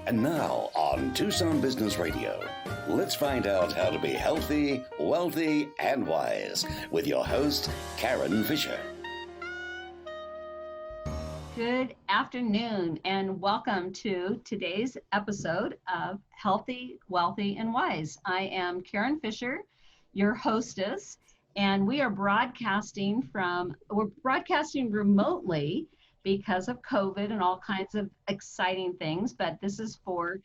And now on Tucson Business Radio, let's find out how to be healthy, wealthy, and wise with your host, Karen Fisher. Good afternoon and welcome to today's episode of Healthy, Wealthy, and Wise. I am Karen Fisher, your hostess, and we're broadcasting remotely because of COVID and all kinds of exciting things, but this is for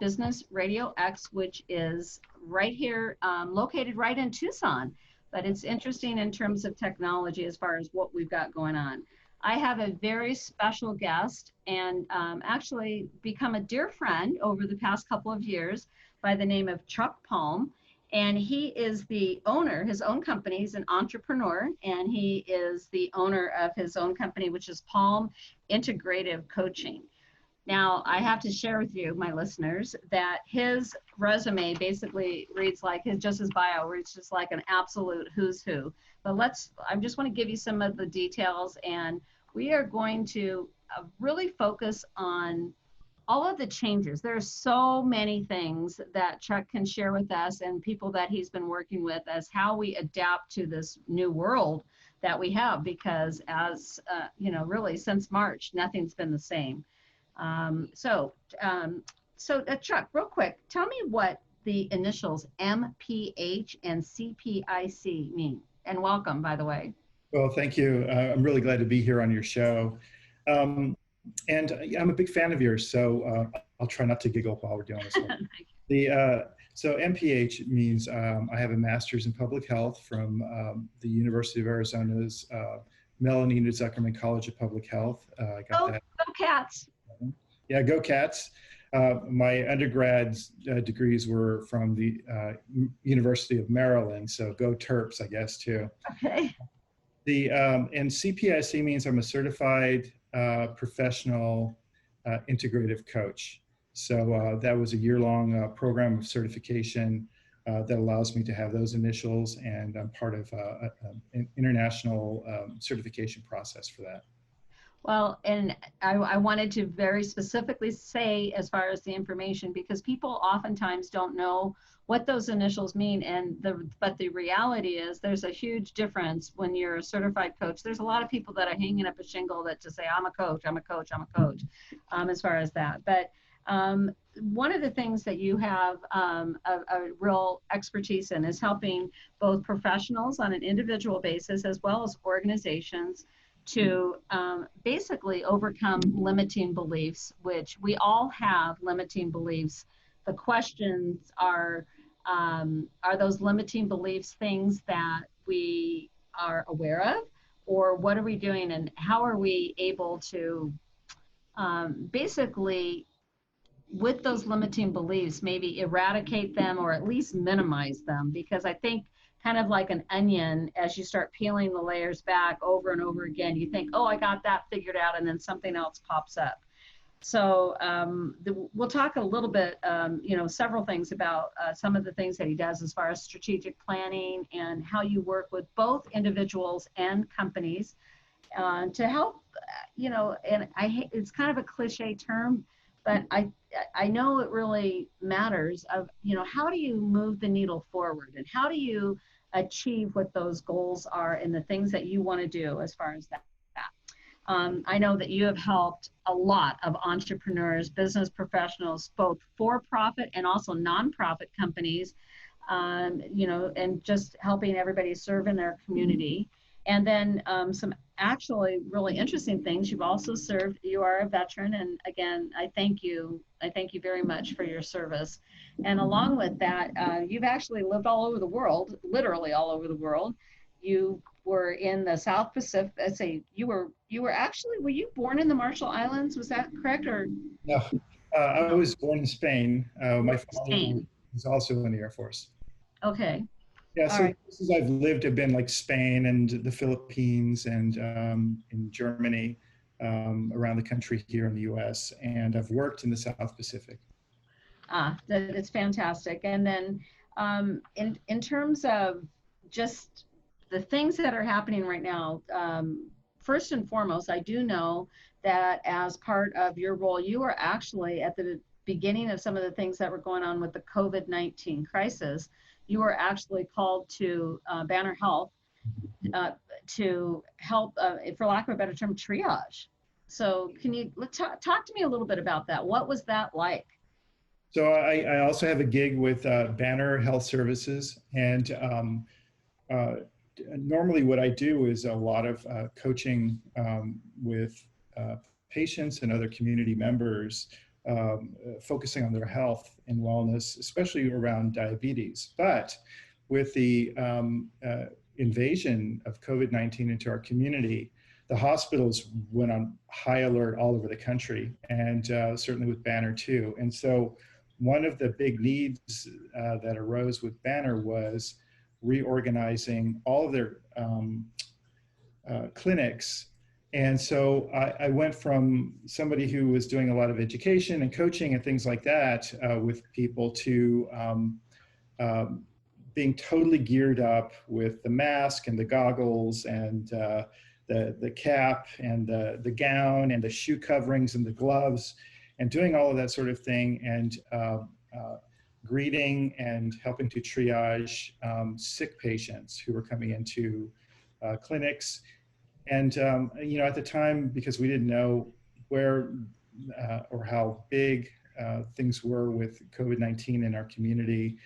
Business RadioX, which is right here, located right in Tucson. But it's interesting in terms of technology as far as what we've got going on. I have a very special guest and actually become a dear friend over the past couple of years by the name of Chuck Palm. And he is the owner, his own company. He's an entrepreneur, and he is the owner of his own company, which is Palm Integrative Coaching. Now, I have to share with you, my listeners, that his resume basically reads like his bio reads just like an absolute who's who. But I just want to give you some of the details, and we are going to really focus on all of the changes. There are so many things that Chuck can share with us and people that he's been working with as how we adapt to this new world that we have, because as really since March, nothing's been the same. So Chuck, real quick, tell me what the initials MPH and CPIC mean. And welcome, by the way. Well, thank you. I'm really glad to be here on your show. And I'm a big fan of yours, so I'll try not to giggle while we're doing this one. So MPH means I have a master's in public health from the University of Arizona's Melanie Zuckerman College of Public Health. Go Cats! Yeah, go Cats. My undergrad's degrees were from the University of Maryland, so go Terps, I guess, too. Okay. And CPIC means I'm a certified professional integrative coach. So that was a year-long program of certification that allows me to have those initials, and I'm part of an international certification process for that. Well, and I wanted to very specifically say as far as the information, because people oftentimes don't know what those initials mean, but the reality is there's a huge difference when you're a certified coach. There's a lot of people that are hanging up a shingle that just say, I'm a coach, as far as that. But one of the things that you have a real expertise in is helping both professionals on an individual basis as well as organizations to basically overcome limiting beliefs, which we all have limiting beliefs. The questions are those limiting beliefs things that we are aware of, or what are we doing, and how are we able to basically, with those limiting beliefs, maybe eradicate them or at least minimize them? Because I think kind of like an onion, as you start peeling the layers back over and over again, you think, oh, I got that figured out, and then something else pops up. So we'll talk a little bit, several things about some of the things that he does as far as strategic planning and how you work with both individuals and companies to help, and it's kind of a cliche term, but I know it really matters of, how do you move the needle forward, and how do you achieve what those goals are and the things that you want to do as far as that. I know that you have helped a lot of entrepreneurs, business professionals, both for-profit and also nonprofit companies, and just helping everybody serve in their community. And then some actually really interesting things. You've also served, you are a veteran, and again, I thank you very much for your service. And along with that, you've actually lived all over the world, literally all over the world. You were in the South Pacific. Were you born in the Marshall Islands? Was that correct? Or no? I was born in Spain. My father was also in the Air Force. Okay. Yeah, so places I've lived have been like Spain and the Philippines and in Germany, around the country here in the U.S., and I've worked in the South Pacific. That's fantastic. And then in terms of just the things that are happening right now, first and foremost, I do know that as part of your role, you are actually at the beginning of some of the things that were going on with the COVID-19 crisis, you were actually called to Banner Health to help, for lack of a better term, triage. So can you talk to me a little bit about that? What was that like? So I also have a gig with Banner Health Services, and uh, normally what I do is a lot of coaching with patients and other community members, focusing on their health and wellness, especially around diabetes. But with the invasion of COVID-19 into our community, the hospitals went on high alert all over the country, and certainly with Banner too. And so one of the big needs that arose with Banner was reorganizing all of their clinics. And so I went from somebody who was doing a lot of education and coaching and things like that with people to being totally geared up with the mask and the goggles and the cap and the gown and the shoe coverings and the gloves and doing all of that sort of thing, and greeting and helping to triage sick patients who were coming into clinics. And at the time, because we didn't know where or how big things were with COVID-19 in our community,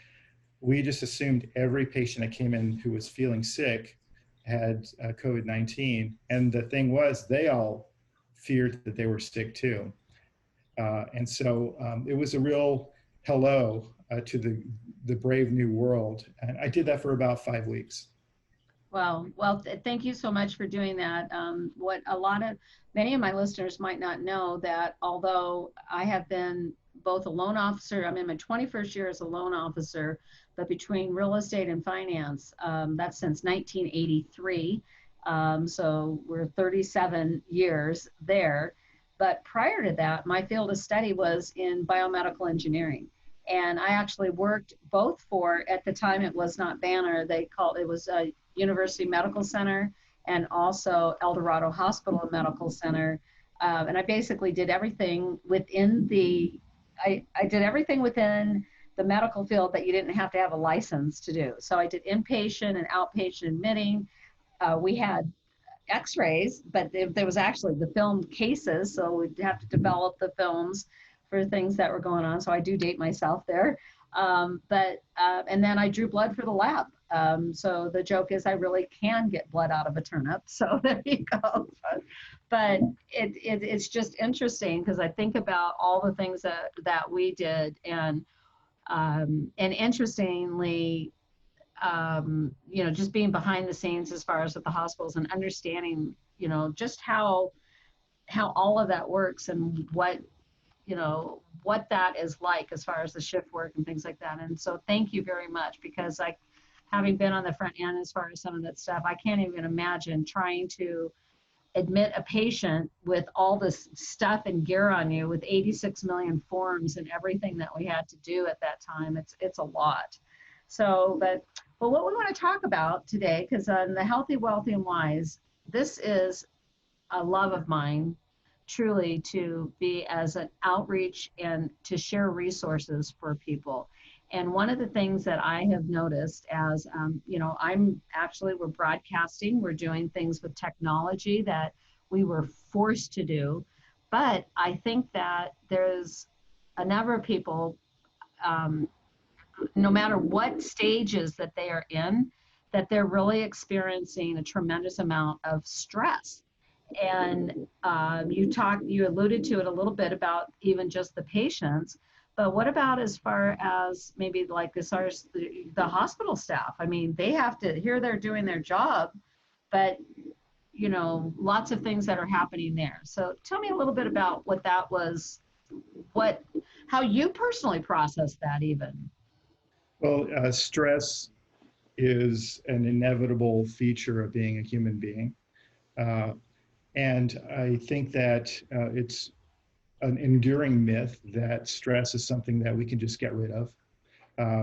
we just assumed every patient that came in who was feeling sick had COVID-19. And the thing was, they all feared that they were sick too. And so it was a real hello to the brave new world. And I did that for about 5 weeks. Well, thank you so much for doing that. Many of my listeners might not know that although I have been both a loan officer, I'm in my 21st year as a loan officer, but between real estate and finance, that's since 1983. So we're 37 years there. But prior to that, my field of study was in biomedical engineering. And I actually worked both for, at the time it was not Banner, it was University Medical Center and also El Dorado Hospital and Medical Center. And I basically did everything within I did everything within the medical field that you didn't have to have a license to do. So I did inpatient and outpatient admitting. We had x-rays, but there was actually the filmed cases. So we'd have to develop the films for things that were going on. So I do date myself there. And then I drew blood for the lab. So the joke is I really can get blood out of a turnip. So there you go. But it's just interesting because I think about all the things that we did, and interestingly, just being behind the scenes as far as at the hospitals and understanding, just how all of that works and what that is like as far as the shift work and things like that. And so thank you very much, because having been on the front end as far as some of that stuff, I can't even imagine trying to admit a patient with all this stuff and gear on you with 86 million forms and everything that we had to do at that time. It's a lot. So, but what we want to talk about today, because on the Healthy, Wealthy, and Wise, this is a love of mine, truly, to be as an outreach and to share resources for people. And one of the things that I have noticed as, we're broadcasting, we're doing things with technology that we were forced to do. But I think that there's a number of people, no matter what stages that they are in, that they're really experiencing a tremendous amount of stress. And you alluded to it a little bit about even just the patients, but what about as far as maybe like as far as the hospital staff? I mean, they have to, here they're doing their job, but lots of things that are happening there. So tell me a little bit about what that was, how you personally processed that even. Well, stress is an inevitable feature of being a human being. And I think that it's an enduring myth that stress is something that we can just get rid of.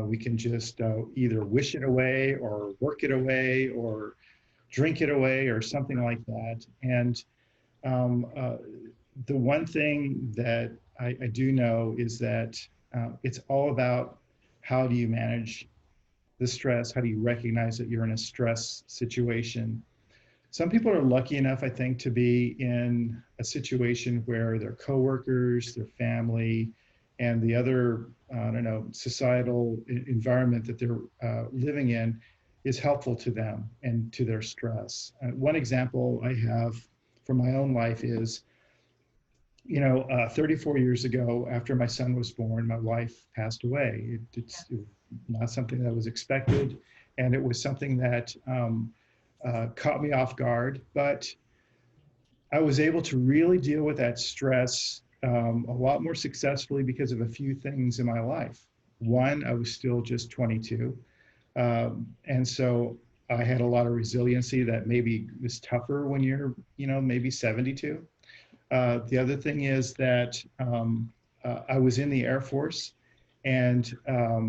We can just either wish it away or work it away or drink it away or something like that. And the one thing that I do know is that it's all about how do you manage the stress? How do you recognize that you're in a stress situation? Some people are lucky enough, I think, to be in a situation where their coworkers, their family, and the other, I don't know, societal environment that they're living in is helpful to them and to their stress. One example I have from my own life is, 34 years ago, after my son was born, my wife passed away. It's not something that was expected, and it was something that caught me off guard. But I was able to really deal with that stress a lot more successfully because of a few things in my life. One, I was still just 22. And so I had a lot of resiliency that maybe was tougher when you're, maybe 72. The other thing is that I was in the Air Force, and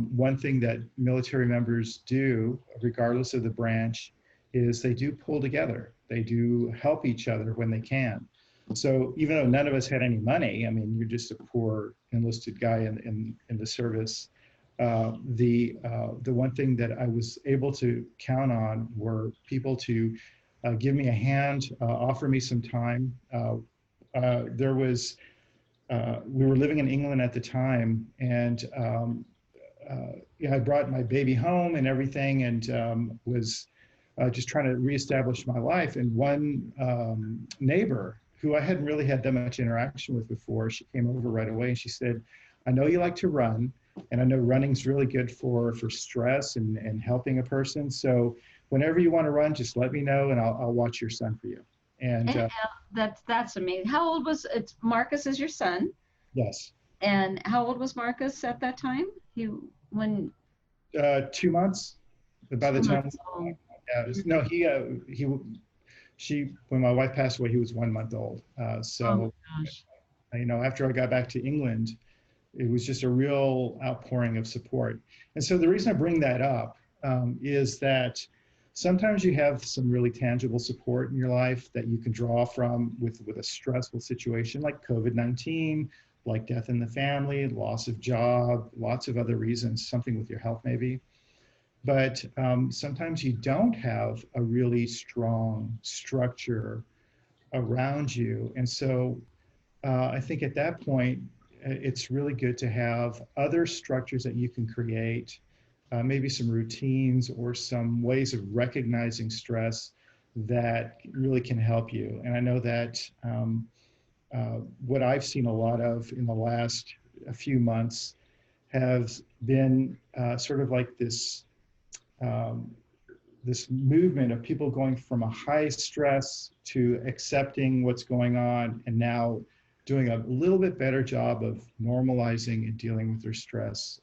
one thing that military members do, regardless of the branch, is they do pull together. They do help each other when they can. So even though none of us had any money, I mean, you're just a poor enlisted guy in the service. The one thing that I was able to count on were people to give me a hand, offer me some time. We were living in England at the time, and I brought my baby home and everything, and was just trying to reestablish my life. And one neighbor who I hadn't really had that much interaction with before, she came over right away and she said, "I know you like to run, and I know running's really good for stress and helping a person. So whenever you want to run, just let me know, and I'll watch your son for you." And that's amazing. How old was it's Marcus is your son? yes. And how old was Marcus at that time? 2 months. By the time, no, when my wife passed away, he was 1 month old. So, oh gosh. After I got back to England, it was just a real outpouring of support. And so the reason I bring that up is that sometimes you have some really tangible support in your life that you can draw from with a stressful situation like COVID-19, like death in the family, loss of job, lots of other reasons, something with your health maybe. But sometimes you don't have a really strong structure around you. And so I think at that point, it's really good to have other structures that you can create, maybe some routines or some ways of recognizing stress that really can help you. And I know that what I've seen a lot of in the last few months has been sort of like this movement of people going from a high stress to accepting what's going on, and now doing a little bit better job of normalizing and dealing with their stress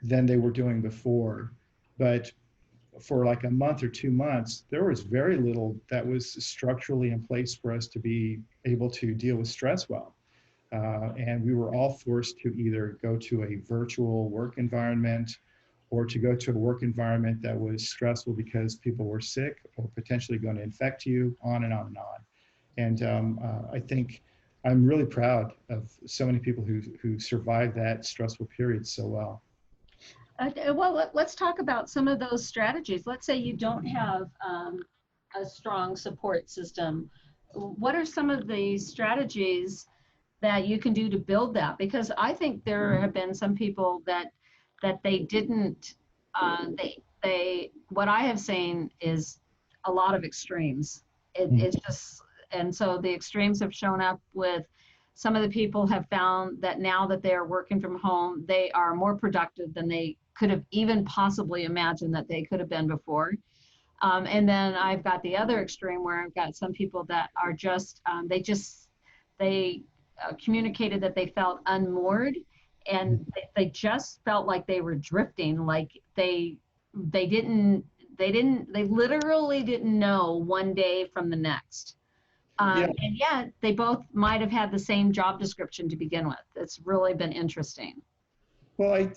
than they were doing before. But for like a month or 2 months, there was very little that was structurally in place for us to be able to deal with stress well. And we were all forced to either go to a virtual work environment or to go to a work environment that was stressful because people were sick or potentially going to infect you, on and on and on. And I think I'm really proud of so many people who survived that stressful period so well. Well, let's talk about some of those strategies. Let's say you don't have a strong support system. What are some of the strategies that you can do to build that? Because I think there have been some people that they didn't, what I have seen is a lot of extremes. It's just, and so the extremes have shown up with some of the people have found that now that they're working from home, they are more productive than they could have even possibly imagined that they could have been before. And then I've got the other extreme where I've got some people that are just, they communicated that they felt unmoored, and they just felt like they were drifting, like they literally didn't know one day from the next. And yet they both might have had the same job description to begin with. It's really been interesting. Well,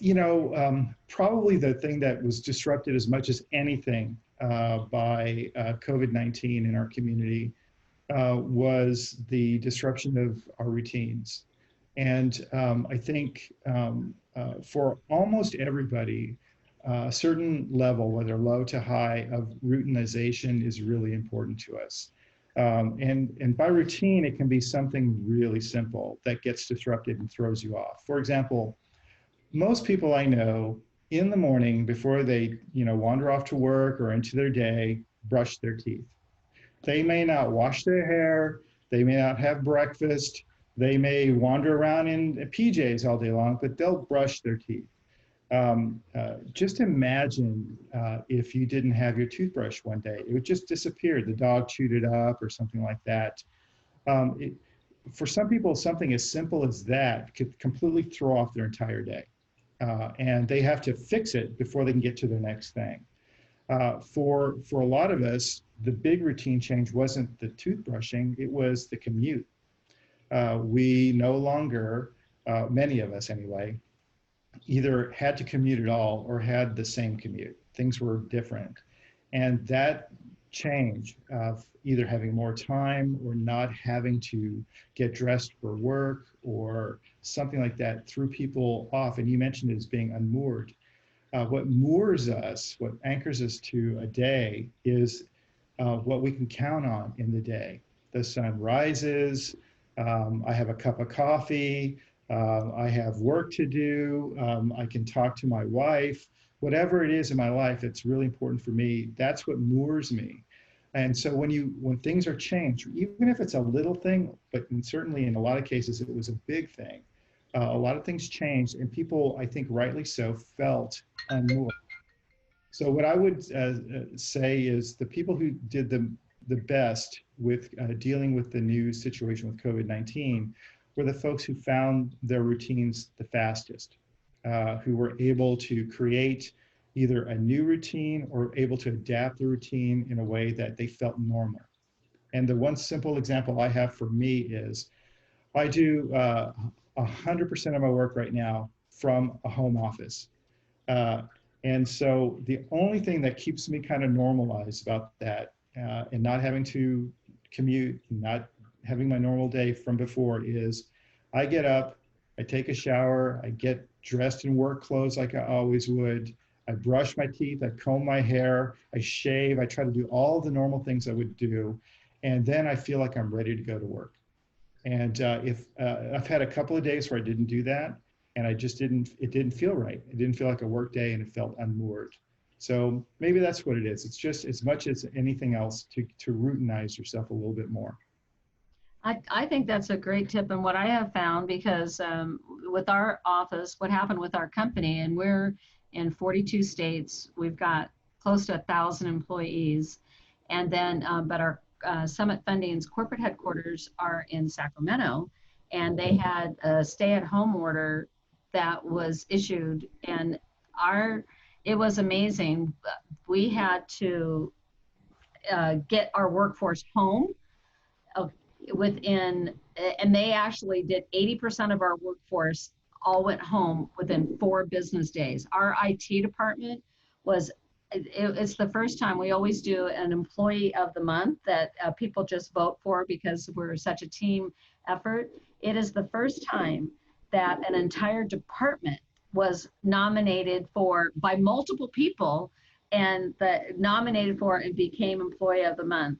probably the thing that was disrupted as much as anything by COVID-19 in our community was the disruption of our routines. And I think for almost everybody, a certain level, whether low to high, of routinization is really important to us. And by routine, it can be something really simple that gets disrupted and throws you off. For example, most people I know in the morning before they, wander off to work or into their day, brush their teeth. They may not wash their hair, they may not have breakfast, they may wander around in PJs all day long, but they'll brush their teeth. Just imagine if you didn't have your toothbrush one day, it would just disappear. The dog chewed it up or something like that. For some people, something as simple as that could completely throw off their entire day. And they have to fix it before they can get to the next thing. For a lot of us, the big routine change wasn't the toothbrushing, it was the commute. We no longer, many of us anyway, either had to commute at all or had the same commute. Things were different. And that change of either having more time or not having to get dressed for work or something like that threw people off. And you mentioned it as being unmoored. What moors us, what anchors us to a day is what we can count on in the day. The sun rises, I have a cup of coffee, I have work to do, I can talk to my wife, whatever it is in my life, it's really important for me. That's what moors me. And so when things are changed, even if it's a little thing, but certainly in a lot of cases, it was a big thing. A lot of things changed and people, I think rightly so, felt unmoored. So what I would say is the people who did the best with dealing with the new situation with COVID-19 were the folks who found their routines the fastest, who were able to create either a new routine or able to adapt the routine in a way that they felt normal. And the one simple example I have for me is I do 100% of my work right now from a home office. And so the only thing that keeps me kind of normalized about that and not having to commute, not having my normal day from before is I get up, I take a shower, I get dressed in work clothes like I always would. I brush my teeth, I comb my hair, I shave, I try to do all the normal things I would do. And then I feel like I'm ready to go to work. And if I've had a couple of days where I didn't do that, and it didn't feel right. It didn't feel like a work day and it felt unmoored. So maybe that's what it is. It's just as much as anything else to routinize yourself a little bit more. I think that's a great tip. And what I have found, because with our office, what happened with our company, and we're in 42 states, we've got close to 1,000 employees. And then, but our Summit Funding's corporate headquarters are in Sacramento, and they had a stay-at-home order that was issued, and it was amazing. We had to get our workforce home within, and they actually did 80% of our workforce all went home within 4 business days. Our IT department it's the first time. We always do an employee of the month that people just vote for because we're such a team effort. It is the first time that an entire department was nominated by multiple people and nominated for and became employee of the month.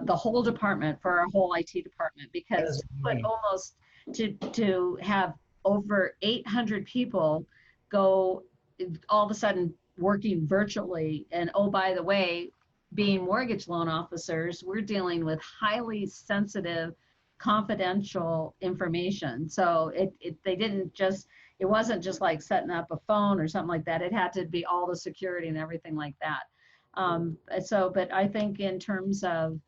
The whole department, for our whole IT department, because almost to have over 800 people go all of a sudden working virtually. And oh, by the way, being mortgage loan officers, we're dealing with highly sensitive, confidential information. So it wasn't just like setting up a phone or something like that. It had to be all the security and everything like that. But I think in terms of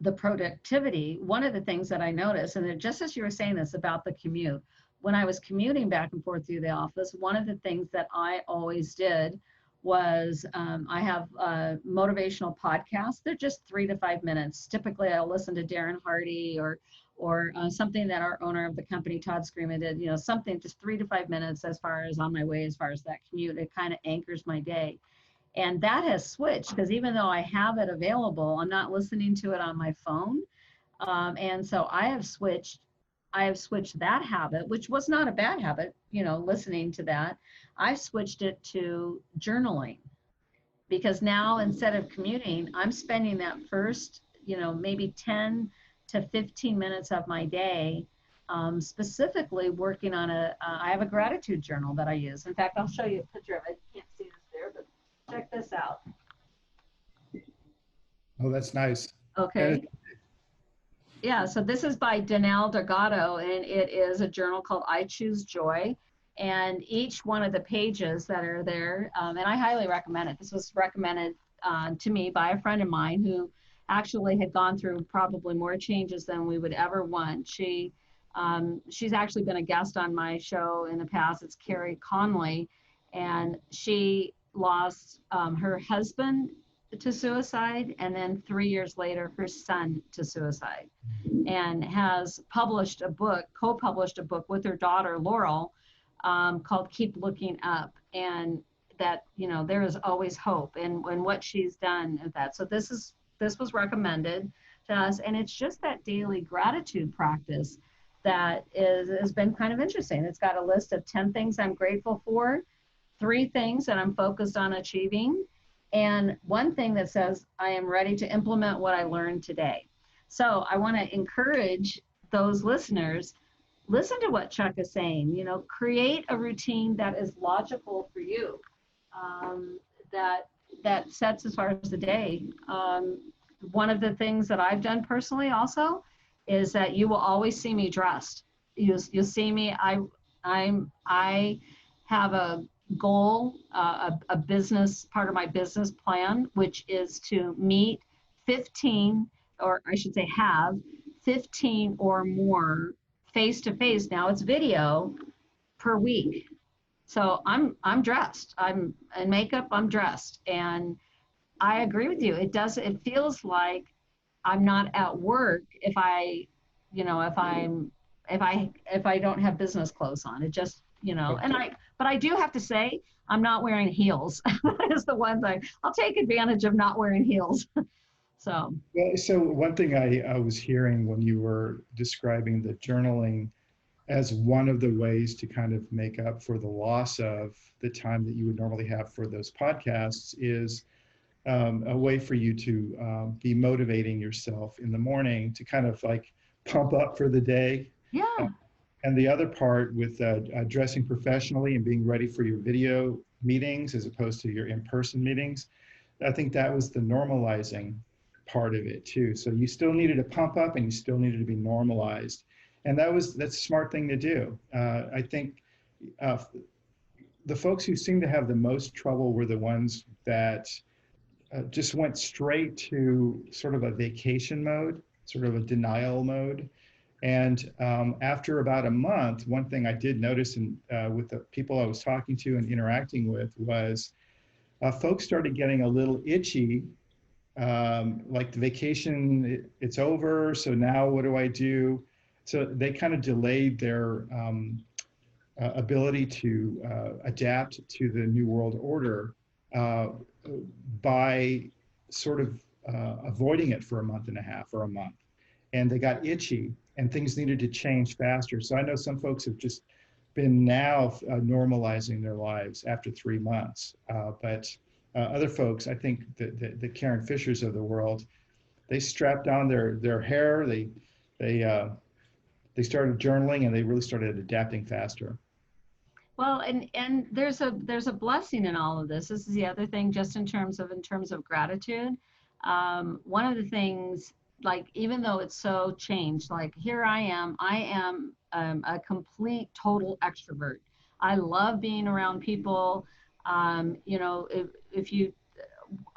the productivity, one of the things that I noticed, and just as you were saying this about the commute, when I was commuting back and forth through the office, one of the things that I always did was I have motivational podcasts. They're just 3 to 5 minutes. Typically, I'll listen to Darren Hardy or something that our owner of the company, Todd Screama, did. Something just 3 to 5 minutes as far as on my way, as far as that commute. It kind of anchors my day. And that has switched because even though I have it available, I'm not listening to it on my phone. And so I have switched that habit, which was not a bad habit, listening to that. I've switched it to journaling, because now instead of commuting, I'm spending that first, maybe 10 to 15 minutes of my day, specifically working on I have a gratitude journal that I use. In fact, I'll show you a picture of it. You can't see this there, but check this out. Oh, that's nice. Okay. Yeah, so this is by Danelle Delgado, and it is a journal called I Choose Joy. And each one of the pages that are there, and I highly recommend it. This was recommended to me by a friend of mine who actually had gone through probably more changes than we would ever want. She's actually been a guest on my show in the past. It's Carrie Conley, and she lost her husband to suicide, and then 3 years later, her son to suicide, and has published a book, co-published a book with her daughter, Laurel, called Keep Looking Up. And that, there is always hope, and what she's done with that. So this was recommended to us, and it's just that daily gratitude practice that has been kind of interesting. It's got a list of 10 things I'm grateful for, 3 things that I'm focused on achieving, and 1 thing that says I am ready to implement what I learned today. So I want to encourage those listeners, listen to what Chuck is saying, create a routine that is logical for you, that sets as far as the day. One of the things that I've done personally also is that you will always see me dressed. You'll see me, I have a goal, a business, part of my business plan, which is to meet 15, or I should say have 15 or more face-to-face, now it's video, per week. So I'm dressed, I'm in makeup, I'm dressed. And I agree with you. It feels like I'm not at work if I don't have business clothes on. It just, but I do have to say, I'm not wearing heels. That is the one thing. I'll take advantage of not wearing heels. So one thing I was hearing when you were describing the journaling as one of the ways to kind of make up for the loss of the time that you would normally have for those podcasts is a way for you to be motivating yourself in the morning to kind of like pump up for the day. Yeah. And the other part with dressing professionally and being ready for your video meetings as opposed to your in-person meetings, I think that was the normalizing part of it too. So you still needed to pump up and you still needed to be normalized. And that's a smart thing to do. I think the folks who seem to have the most trouble were the ones that just went straight to sort of a vacation mode, sort of a denial mode. And after about a month, one thing I did notice with the people I was talking to and interacting with was folks started getting a little itchy, like the vacation, it's over, so now what do I do? So they kind of delayed their ability to adapt to the New World Order by sort of avoiding it for a month and a half or a month. And they got itchy and things needed to change faster. So I know some folks have just been now normalizing their lives after 3 months. But other folks, I think the Karen Fishers of the world, they strapped on their hair, they started journaling, and they really started adapting faster. Well, and there's a blessing in all of this. This is the other thing, just in terms of gratitude. One of the things, like, even though it's so changed, like here I am a complete total extrovert. I love being around people. If you,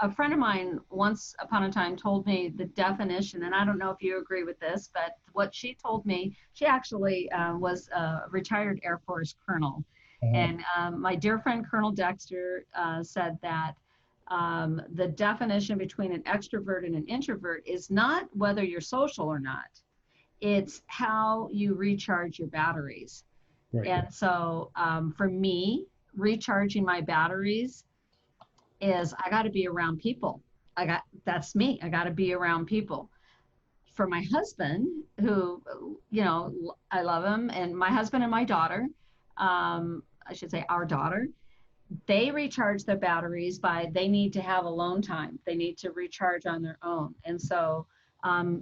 a friend of mine once upon a time told me the definition, and I don't know if you agree with this, but what she told me, she actually was a retired Air Force colonel. And my dear friend Colonel Dexter said that the definition between an extrovert and an introvert is not whether you're social or not. It's how you recharge your batteries. Right. And so for me, recharging my batteries is I got to be around people. That's me. I got to be around people. for my husband, who, you know, I love him, and my husband and my daughter, I should say our daughter, they recharge their batteries by, they need to have alone time. They need to recharge on their own. And so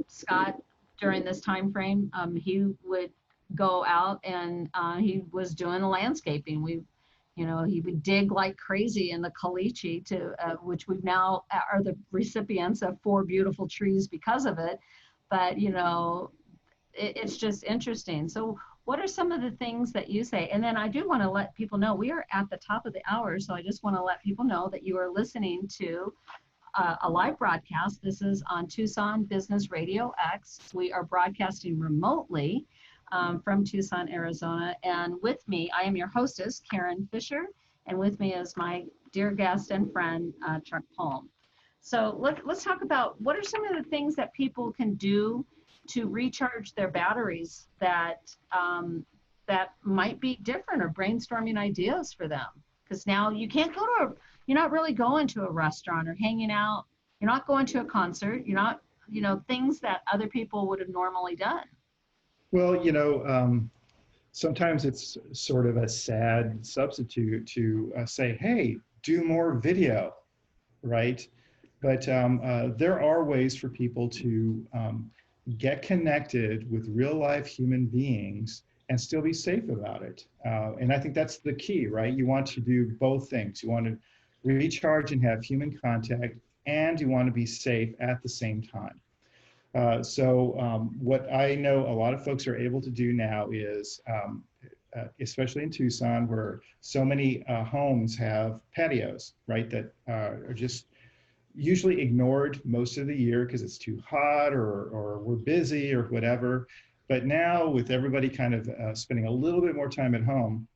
Scott, during this time frame, he would go out and he was doing landscaping. You know, he would dig like crazy in the caliche, to which we've now are the recipients of 4 beautiful trees because of it. But, you know, it's just interesting. So what are some of the things that you say? And then I do want to let people know we are at the top of the hour. So I just want to let people know that you are listening to a live broadcast. This is on Tucson Business Radio X. We are broadcasting remotely from Tucson, Arizona. And with me, I am your hostess, Karen Fisher. And with me is my dear guest and friend, Chuck Palm. So let's talk about what are some of the things that people can do to recharge their batteries that that might be different, or brainstorming ideas for them. Because now you can't go to you're not really going to a restaurant or hanging out. You're not going to a concert. You're not, you know, things that other people would have normally done. Well, you know, sometimes it's sort of a sad substitute to say, hey, do more video, right? But there are ways for people to get connected with real life human beings and still be safe about it. And I think that's the key, right? You want to do both things. You want to recharge and have human contact, and you want to be safe at the same time. So what I know a lot of folks are able to do now is, especially in Tucson, where so many homes have patios, right, that are just usually ignored most of the year because it's too hot or we're busy or whatever. But now with everybody kind of spending a little bit more time at home,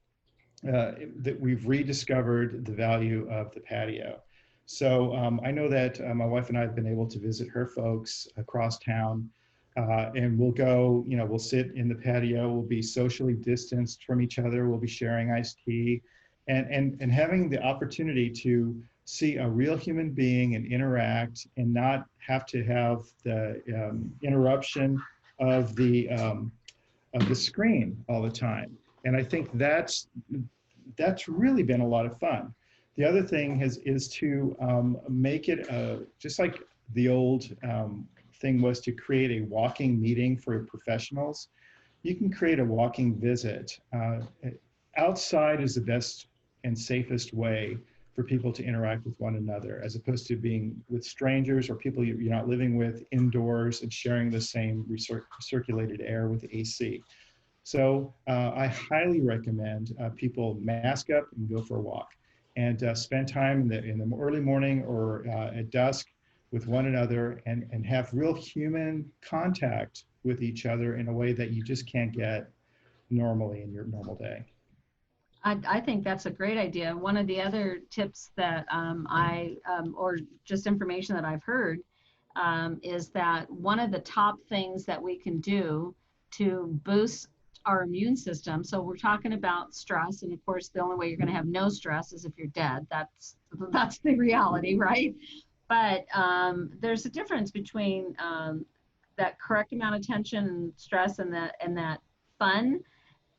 that we've rediscovered the value of the patio. So I know that my wife and I have been able to visit her folks across town, and we'll go, you know, we'll sit in the patio, we'll be socially distanced from each other, we'll be sharing iced tea, and having the opportunity to see a real human being and interact, and not have to have the interruption of the screen all the time. And I think that's really been a lot of fun. The other thing is to make it just like the old thing was to create a walking meeting for professionals. You can create a walking visit. Outside is the best and safest way for people to interact with one another, as opposed to being with strangers or people you're not living with indoors and sharing the same circulated air with AC. So I highly recommend people mask up and go for a walk, and spend time in the early morning or at dusk with one another, and have real human contact with each other in a way that you just can't get normally in your normal day. I think that's a great idea. One of the other tips that or just information that I've heard, is that one of the top things that we can do to boost our immune system. So we're talking about stress, and of course, the only way you're going to have no stress is if you're dead. That's the reality, right? But there's a difference between that correct amount of tension and stress, and that fun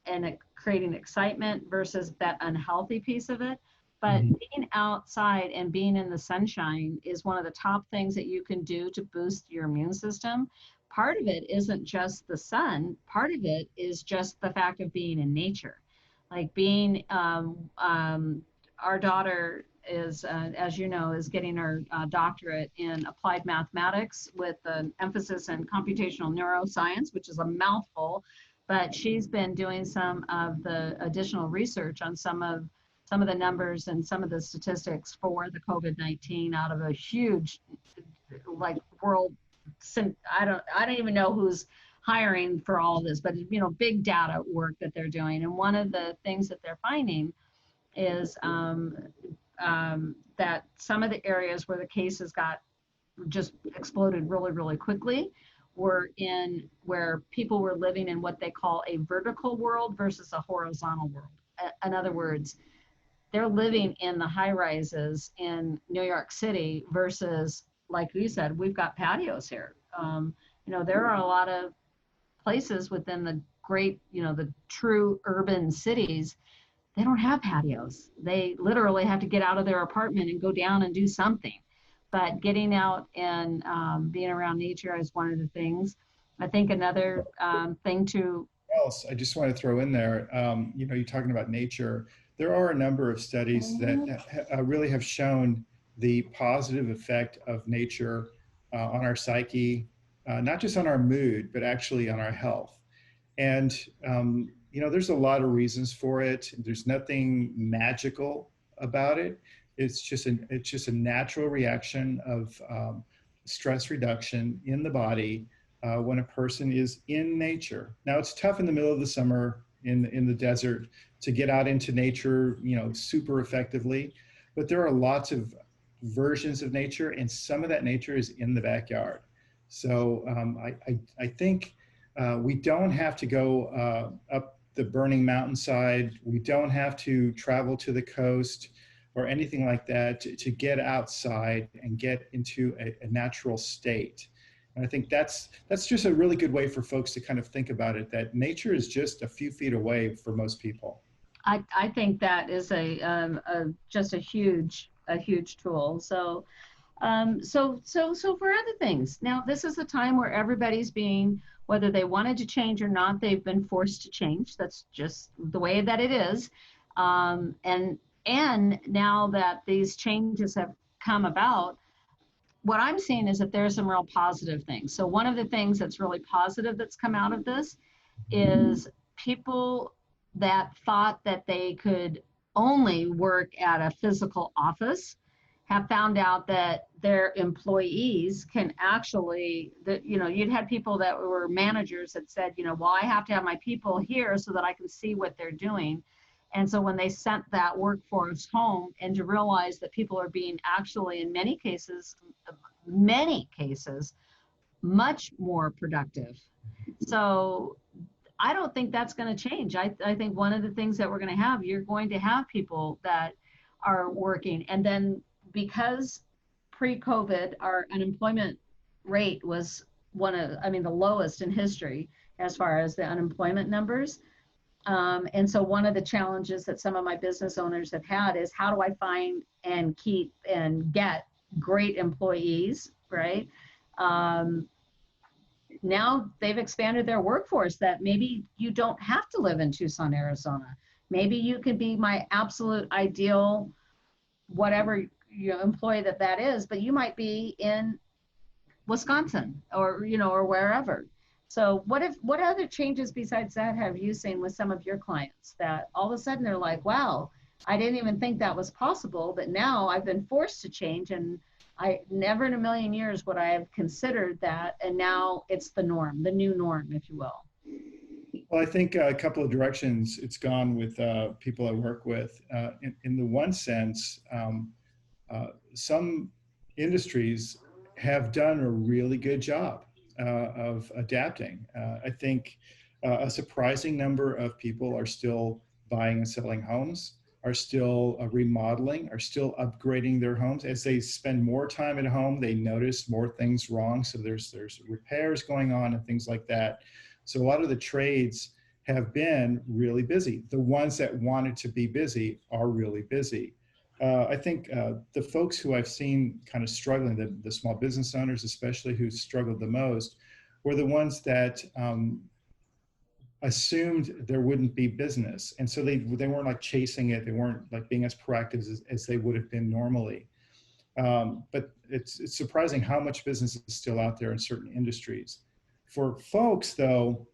and creating excitement versus that unhealthy piece of it. But being outside and being in the sunshine is one of the top things that you can do to boost your immune system. Part of it isn't just the sun. Part of it is just the fact of being in nature. Like being, our daughter is, as you know, is getting her doctorate in applied mathematics with an emphasis in computational neuroscience, which is a mouthful. But she's been doing some of the additional research on some of the numbers and some of the statistics for the COVID-19 out of a huge, like, world. I don't even know who's hiring for all of this, but you know, big data work that they're doing. And one of the things that they're finding is that some of the areas where the cases got just exploded really, really quickly were in where people were living in what they call a vertical world versus a horizontal world. In other words, they're living in the high rises in New York City versus, like you said, we've got patios here. There are a lot of places within the great, the true urban cities, they don't have patios. They literally have to get out of their apartment and go down and do something. But getting out and being around nature is one of the things. I think another thing to Else, I just want to throw in there, you're talking about nature. There are a number of studies that really have shown the positive effect of nature on our psyche, not just on our mood, but actually on our health. And there's a lot of reasons for it. There's nothing magical about it. It's just a natural reaction of stress reduction in the body when a person is in nature. Now, it's tough in the middle of the summer in the desert to get out into nature, super effectively. But there are lots of versions of nature, and some of that nature is in the backyard. So I think we don't have to go up the burning mountainside. We don't have to travel to the coast or anything like that to get outside and get into a natural state. And I think that's just a really good way for folks to kind of think about it, that nature is just a few feet away for most people. I think that is just a huge tool. So for other things, now this is a time where everybody's being, whether they wanted to change or not, they've been forced to change. That's just the way that it is. And now that these changes have come about, what I'm seeing is that there's some real positive things. So one of the things that's really positive that's come out of this is people that thought that they could only work at a physical office have found out that their employees can actually, you'd had people that were managers that said, well, I have to have my people here so that I can see what they're doing. And so when they sent that workforce home, and to realize that people are being actually, in many cases, much more productive. So I don't think that's going to change. I think one of the things that we're going to have, you're going to have people that are working. And then because pre-COVID, our unemployment rate was the lowest in history as far as the unemployment numbers. And so one of the challenges that some of my business owners have had is, how do I find and keep and get great employees, right? Now they've expanded their workforce, that maybe you don't have to live in Tucson, Arizona. Maybe you could be my absolute ideal, whatever employee that is, but you might be in Wisconsin or wherever. So what other changes besides that have you seen with some of your clients, that all of a sudden they're like, wow, I didn't even think that was possible, but now I've been forced to change, and I never in a million years would I have considered that, and now it's the norm, the new norm, if you will. Well, I think a couple of directions it's gone with people I work with. In the one sense, some industries have done a really good job of adapting. I think a surprising number of people are still buying and selling homes, are still remodeling, are still upgrading their homes. As they spend more time at home, they notice more things wrong. So there's repairs going on and things like that. So a lot of the trades have been really busy. The ones that wanted to be busy are really busy. I think the folks who I've seen kind of struggling, the small business owners especially, who struggled the most, were the ones that assumed there wouldn't be business. And so they weren't like chasing it. They weren't like being as proactive as they would have been normally. But it's surprising how much business is still out there in certain industries. For folks, though,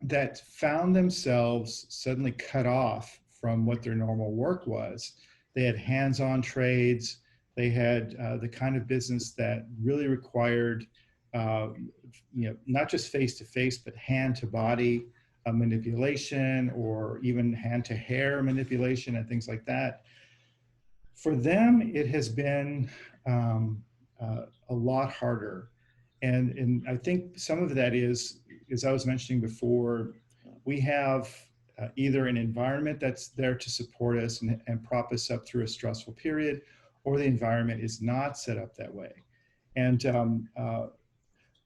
that found themselves suddenly cut off from what their normal work was, they had hands-on trades, they had the kind of business that really required not just face-to-face, but hand-to-body manipulation, or even hand-to-hair manipulation and things like that. For them, it has been a lot harder. And I think some of that is, as I was mentioning before, we have either an environment that's there to support us and prop us up through a stressful period, or the environment is not set up that way. And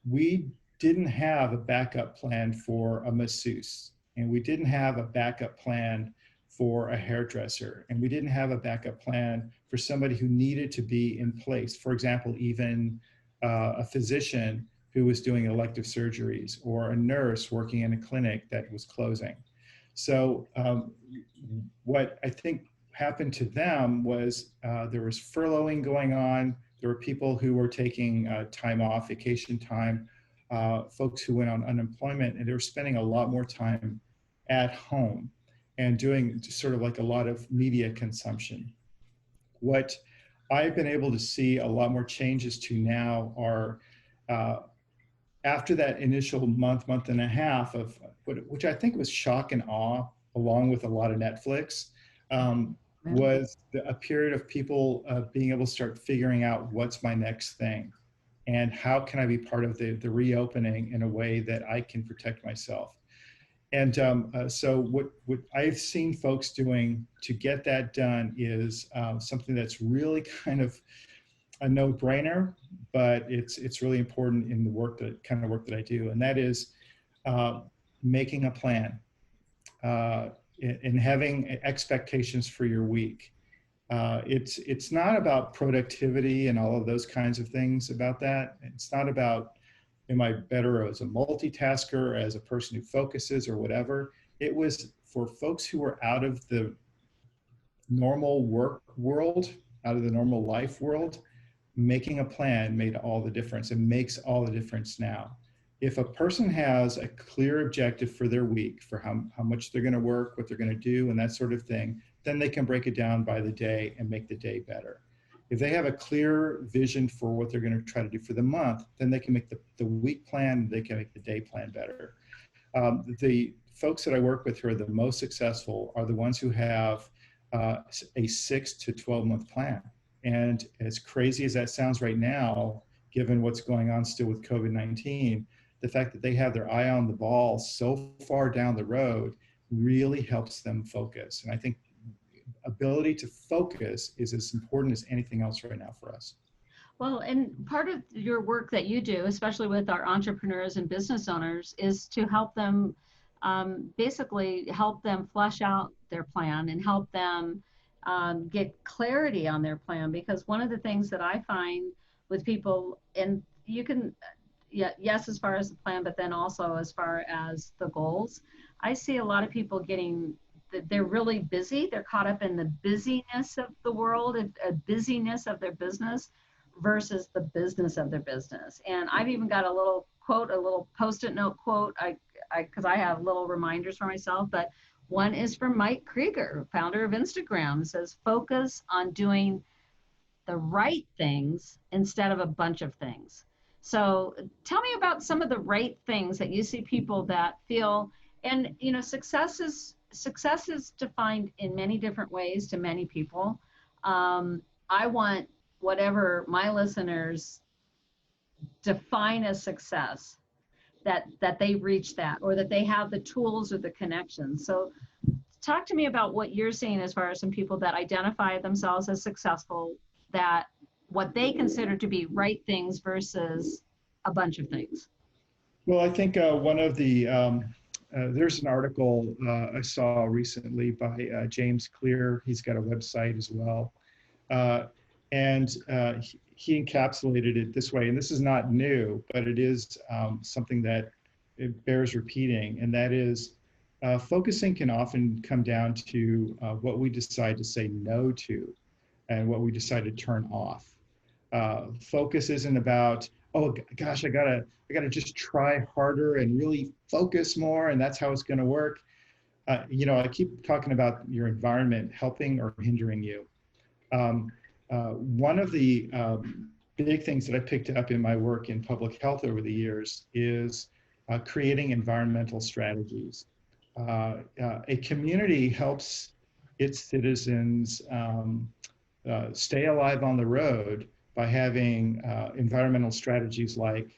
we didn't have a backup plan for a masseuse, and we didn't have a backup plan for a hairdresser, and we didn't have a backup plan for somebody who needed to be in place. For example, even a physician who was doing elective surgeries, or a nurse working in a clinic that was closing. So what I think happened to them was there was furloughing going on. There were people who were taking time off, vacation time, folks who went on unemployment, and they were spending a lot more time at home and doing sort of like a lot of media consumption. What I've been able to see a lot more changes to now are after that initial month and a half of which I think was shock and awe, along with a lot of Netflix, was a period of people being able to start figuring out what's my next thing and how can I be part of the reopening in a way that I can protect myself. And so what I've seen folks doing to get that done is something that's really kind of a no-brainer, but it's really important in the kind of work that I do, and that is making a plan and having expectations for your week. It's not about productivity and all of those kinds of things about that. It's not about, am I better as a multitasker, as a person who focuses or whatever. It was for folks who were out of the normal work world, out of the normal life world. Making a plan made all the difference and makes all the difference now. If a person has a clear objective for their week, for how much they're going to work, what they're going to do, and that sort of thing, then they can break it down by the day and make the day better. If they have a clear vision for what they're going to try to do for the month, then they can make the week plan, they can make the day plan better. The folks that I work with who are the most successful are the ones who have a 6 to 12 month plan. And as crazy as that sounds right now, given what's going on still with COVID-19, the fact that they have their eye on the ball so far down the road really helps them focus. And I think ability to focus is as important as anything else right now for us. Well, and part of your work that you do, especially with our entrepreneurs and business owners, is to help them, basically help them flesh out their plan and help them get clarity on their plan. Because one of the things that I find with people, and you can, yes, as far as the plan, but then also as far as the goals, I see a lot of people they're really busy. They're caught up in the busyness of the world, a busyness of their business versus the business of their business. And I've even got a little quote, a little Post-it note quote, because I have little reminders for myself, but one is from Mike Krieger, founder of Instagram. It says, focus on doing the right things instead of a bunch of things. So tell me about some of the right things that you see people that feel, and success is defined in many different ways to many people. I want whatever my listeners define as success, that they reach that, or that they have the tools or the connections. So talk to me about what you're seeing as far as some people that identify themselves as successful, that what they consider to be right things versus a bunch of things. Well, I think one of the, there's an article I saw recently by James Clear. He's got a website as well. And he encapsulated it this way, and this is not new, but it is something that it bears repeating, and that is focusing can often come down to what we decide to say no to and what we decide to turn off. Focus isn't about, oh gosh, I gotta just try harder and really focus more, and that's how it's gonna work. I keep talking about your environment helping or hindering you. One of the big things that I picked up in my work in public health over the years is creating environmental strategies. A community helps its citizens stay alive on the road by having environmental strategies like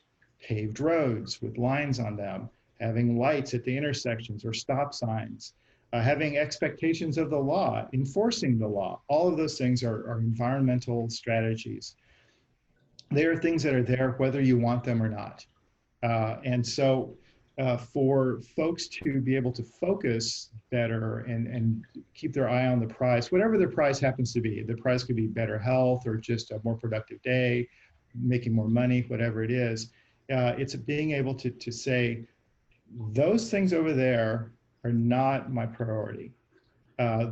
paved roads with lines on them, having lights at the intersections or stop signs, having expectations of the law, enforcing the law. All of those things are environmental strategies. They are things that are there whether you want them or not. And so for folks to be able to focus better and keep their eye on the prize, whatever their prize happens to be, the prize could be better health or just a more productive day, making more money, whatever it is. It's being able to say, those things over there are not my priority.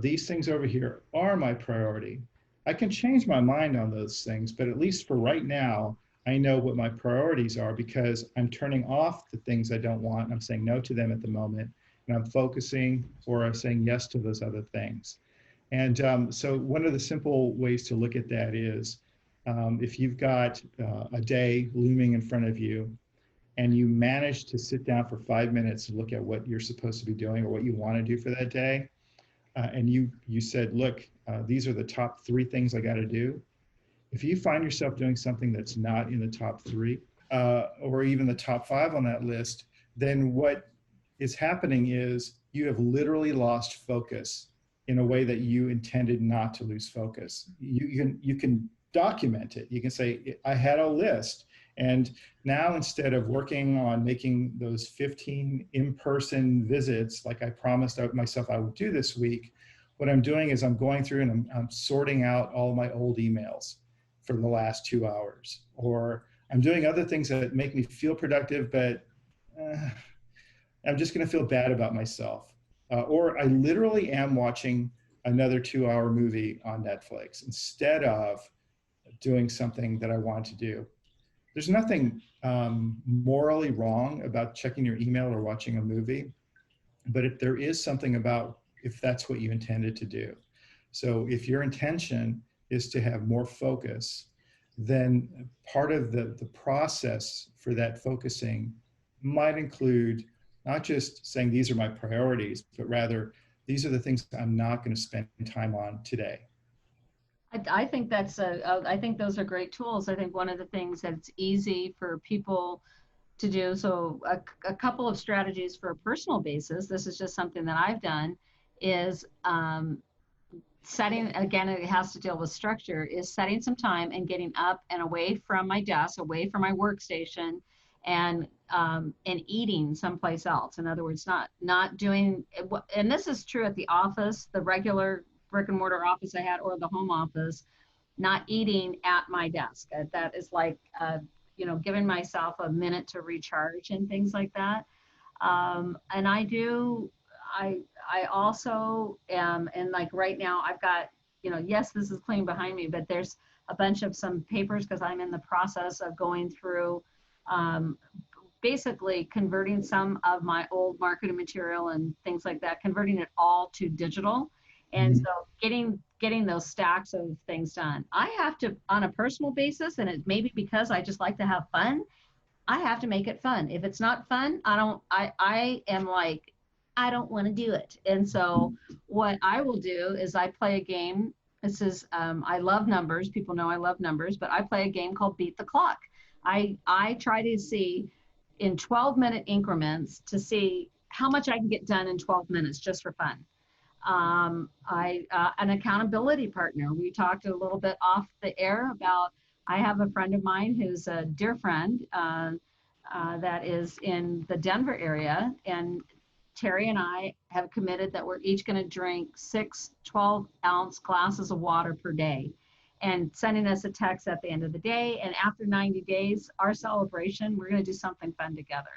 These things over here are my priority. I can change my mind on those things, but at least for right now, I know what my priorities are because I'm turning off the things I don't want. And I'm saying no to them at the moment, and I'm focusing or I'm saying yes to those other things. And so one of the simple ways to look at that is if you've got a day looming in front of you and you manage to sit down for 5 minutes to look at what you're supposed to be doing or what you want to do for that day, and you said, look, these are the top 3 things I got to do. If you find yourself doing something that's not in the top 3 or even the top 5 on that list, then what is happening is you have literally lost focus in a way that you intended not to lose focus. You can document it. You can say, I had a list. And now instead of working on making those 15 in-person visits like I promised myself I would do this week, what I'm doing is I'm going through and I'm sorting out all my old emails for the last 2 hours. Or I'm doing other things that make me feel productive, but I'm just going to feel bad about myself. Or I literally am watching another 2-hour movie on Netflix instead of doing something that I want to do. There's nothing morally wrong about checking your email or watching a movie, but if there is something about if that's what you intended to do. So if your intention is to have more focus, then part of the process for that focusing might include not just saying these are my priorities, but rather these are the things I'm not going to spend time on today. I think I think those are great tools. I think one of the things that's easy for people to do, so a couple of strategies for a personal basis, this is just something that I've done, is setting, again, it has to deal with structure, is setting some time and getting up and away from my desk, away from my workstation, and eating someplace else. In other words, not doing, and this is true at the office, the regular brick and mortar office I had, or the home office, not eating at my desk. That is like, giving myself a minute to recharge and things like that. And I also am, and like right now I've got, yes, this is clean behind me, but there's a bunch of some papers because I'm in the process of going through basically converting some of my old marketing material and things like that, converting it all to digital. And so getting those stacks of things done. I have to, on a personal basis, and it may be because I just like to have fun, I have to make it fun. If it's not fun, I am like, I don't want to do it. And so what I will do is I play a game. This is, I love numbers. People know I love numbers, but I play a game called Beat the Clock. I try to see in 12-minute increments to see how much I can get done in 12 minutes just for fun. An accountability partner. We talked a little bit off the air about, I have a friend of mine who's a dear friend that is in the Denver area, and Terry and I have committed that we're each going to drink 6 12-ounce glasses of water per day, and sending us a text at the end of the day. And after 90 days, our celebration, we're going to do something fun together.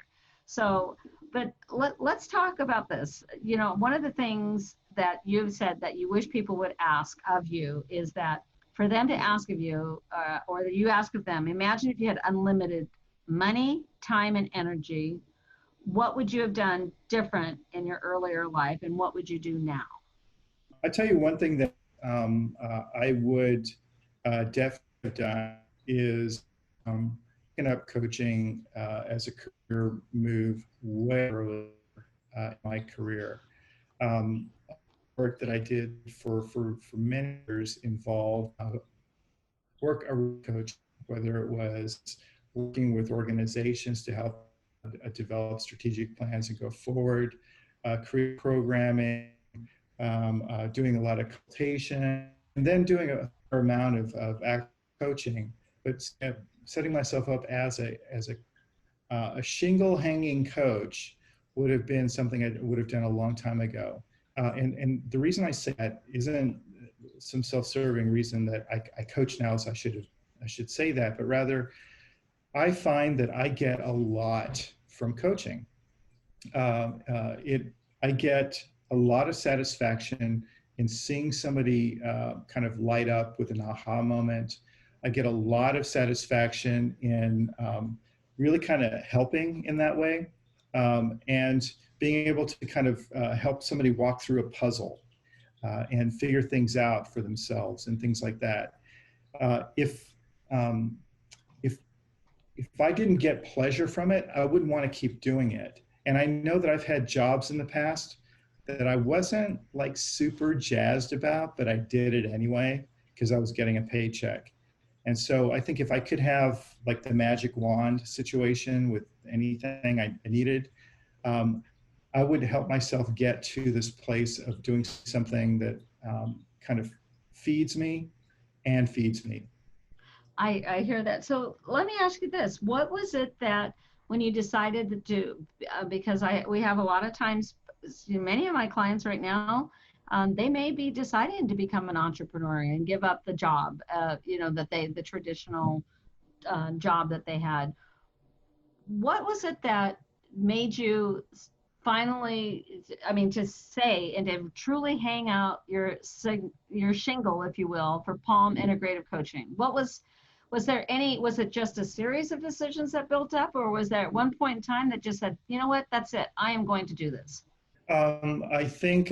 So, but let's talk about this. One of the things that you've said that you wish people would ask of you is that for them to ask of you, or that you ask of them, imagine if you had unlimited money, time, and energy, what would you have done different in your earlier life, and what would you do now? I tell you one thing that I would definitely have done is picking up coaching as a career move way earlier in my career. Work that I did for many years involved work around coaching, whether it was working with organizations to help develop strategic plans and go forward, career programming, doing a lot of consultation, and then doing a fair amount of active coaching, but setting myself up as a a shingle hanging coach would have been something I would have done a long time ago. And the reason I say that isn't some self-serving reason that I coach now, so I should say that, but rather I find that I get a lot from coaching. I get a lot of satisfaction in seeing somebody kind of light up with an aha moment. I get a lot of satisfaction in really kind of helping in that way, and being able to kind of help somebody walk through a puzzle and figure things out for themselves and things like that. If um, if if I didn't get pleasure from it, I wouldn't want to keep doing it. And I know that I've had jobs in the past that I wasn't like super jazzed about, but I did it anyway because I was getting a paycheck. And so I think if I could have like the magic wand situation with anything I needed, um, I would help myself get to this place of doing something that kind of feeds me and feeds me. I hear that. So let me ask you this. What was it that when you decided to do, because we have a lot of times, many of my clients right now, they may be deciding to become an entrepreneur and give up the job, the traditional job that they had. What was it that made you finally, I mean, to say and to truly hang out your shingle, if you will, for Palm Integrative Coaching? Was there any, was it just a series of decisions that built up, or was there at one point in time that just said, you know what, that's it, I am going to do this? I think,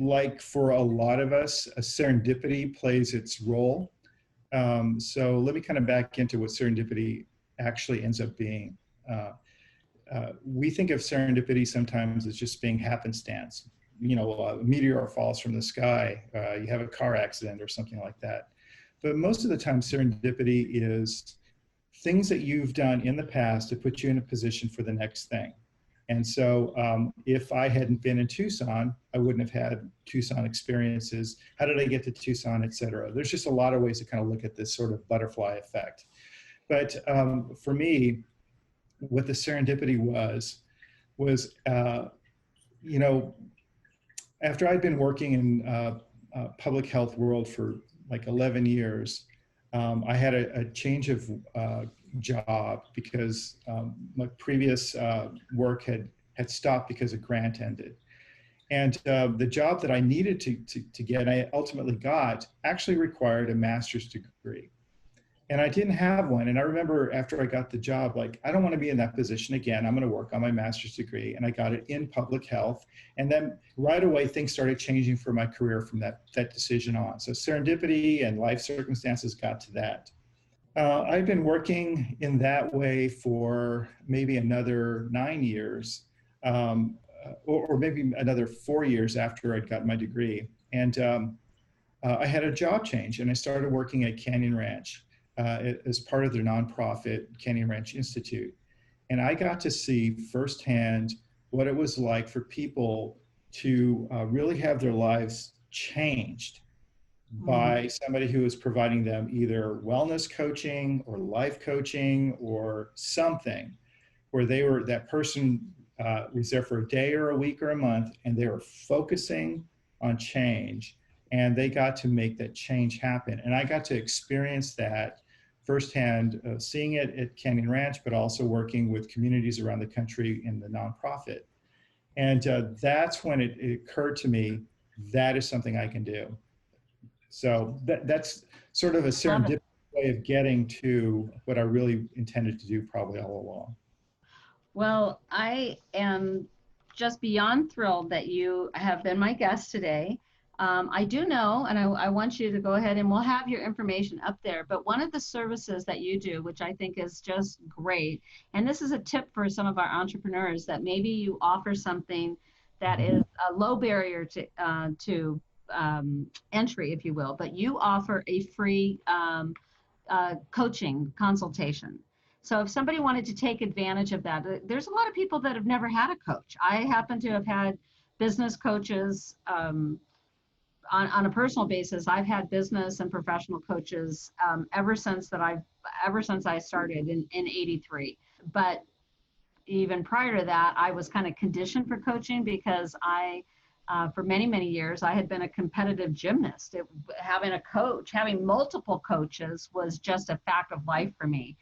like for a lot of us, a serendipity plays its role. So let me kind of back into what serendipity actually ends up being. We think of serendipity sometimes as just being happenstance. You know, a meteor falls from the sky, you have a car accident or something like that. But most of the time, serendipity is things that you've done in the past to put you in a position for the next thing. And so if I hadn't been in Tucson, I wouldn't have had Tucson experiences. How did I get to Tucson, et cetera? There's just a lot of ways to kind of look at this sort of butterfly effect. But for me, what the serendipity was, you know, after I'd been working in public health world for like 11 years, I had a change of job because my previous work had stopped because a grant ended. And the job that I needed to get, I ultimately got, actually required a master's degree. And I didn't have one. And I remember after I got the job, like, I don't want to be in that position again. I'm going to work on my master's degree. And I got it in public health. And then right away, things started changing for my career from that decision on. So serendipity and life circumstances got to that. I've been working in that way for maybe another 9 years, or maybe another 4 years after I'd gotten my degree. And I had a job change and I started working at Canyon Ranch as part of their nonprofit Canyon Ranch Institute. And I got to see firsthand what it was like for people to really have their lives changed by somebody who was providing them either wellness coaching or life coaching or something, where that person was there for a day or a week or a month, and they were focusing on change, and they got to make that change happen. And I got to experience that firsthand, seeing it at Canyon Ranch, but also working with communities around the country in the nonprofit. And that's when it occurred to me, that is something I can do. So that's sort of a serendipitous way of getting to what I really intended to do probably all along. Well, I am just beyond thrilled that you have been my guest today. I do know, and I want you to go ahead, and we'll have your information up there, but one of the services that you do, which I think is just great, and this is a tip for some of our entrepreneurs, that maybe you offer something that is a low barrier to entry, if you will, but you offer a free coaching consultation. So if somebody wanted to take advantage of that, there's a lot of people that have never had a coach. I happen to have had business coaches on a personal basis. I've had business and professional coaches ever since I started in '83. But even prior to that, I was kind of conditioned for coaching because for many, many years, I had been a competitive gymnast. Having a coach, having multiple coaches was just a fact of life for me.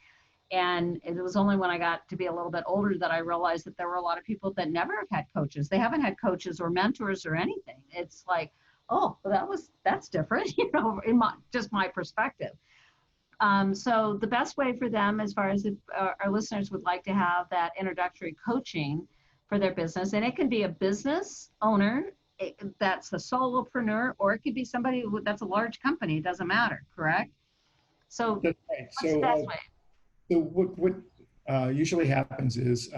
And it was only when I got to be a little bit older that I realized that there were a lot of people that never have had coaches. They haven't had coaches or mentors or anything. It's like, oh, well, that's different, in just my perspective. So the best way for them, as far as if our listeners would like to have that introductory coaching for their business, and it can be a business owner that's a solopreneur, or it could be somebody that's a large company. It doesn't matter, correct? So That's right. what's the best way? So what usually happens is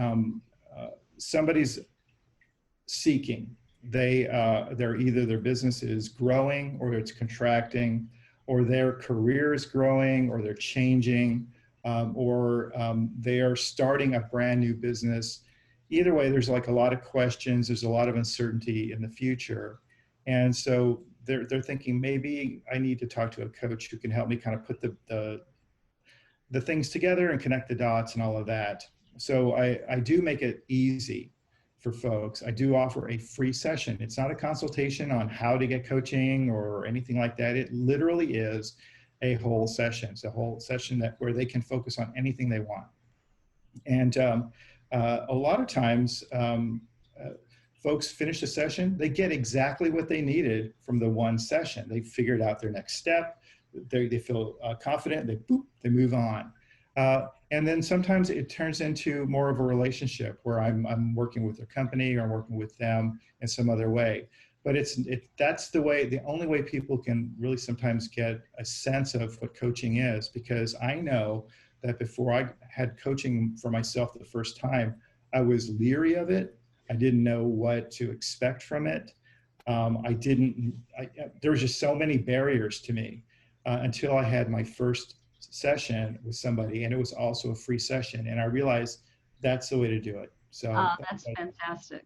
somebody's seeking. They're either their business is growing or it's contracting, or their career is growing, or they're changing, or they are starting a brand new business. Either way, there's like a lot of questions. There's a lot of uncertainty in the future, and so they're thinking, maybe I need to talk to a coach who can help me kind of put the things together and connect the dots and all of that. So I do make it easy for folks. I do offer a free session. It's not a consultation on how to get coaching or anything like that. It literally is a whole session. It's a whole session where they can focus on anything they want. And a lot of times, folks finish the session, they get exactly what they needed from the one session. They figured out their next step. They feel confident. They move on. And then sometimes it turns into more of a relationship where I'm working with their company or I'm working with them in some other way. But that's the only way people can really sometimes get a sense of what coaching is, because I know that before I had coaching for myself the first time, I was leery of it. I didn't know what to expect from it. There was just so many barriers to me until I had my first session with somebody, and it was also a free session, and I realized that's the way to do it. So that's fantastic.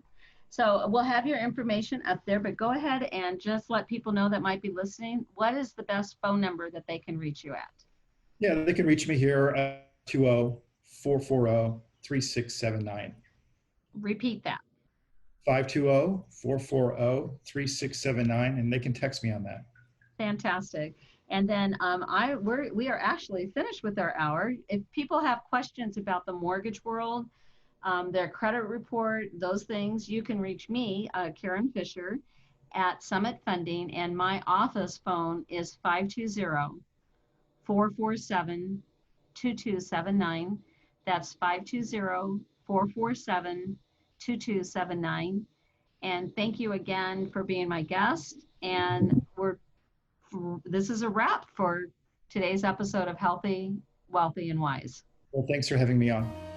So we'll have your information up there, but go ahead and just let people know that might be listening. What is the best phone number that they can reach you at? Yeah, they can reach me here at 520-440-3679. Repeat that. 520-440-3679, and they can text me on that. Fantastic. And then we are actually finished with our hour. If people have questions about the mortgage world, their credit report, those things, you can reach me, Karen Fisher, at Summit Funding, and my office phone is 520-447-2279. That's 520-447-2279. And thank you again for being my guest. And this is a wrap for today's episode of Healthy, Wealthy, and Wise. Well, thanks for having me on.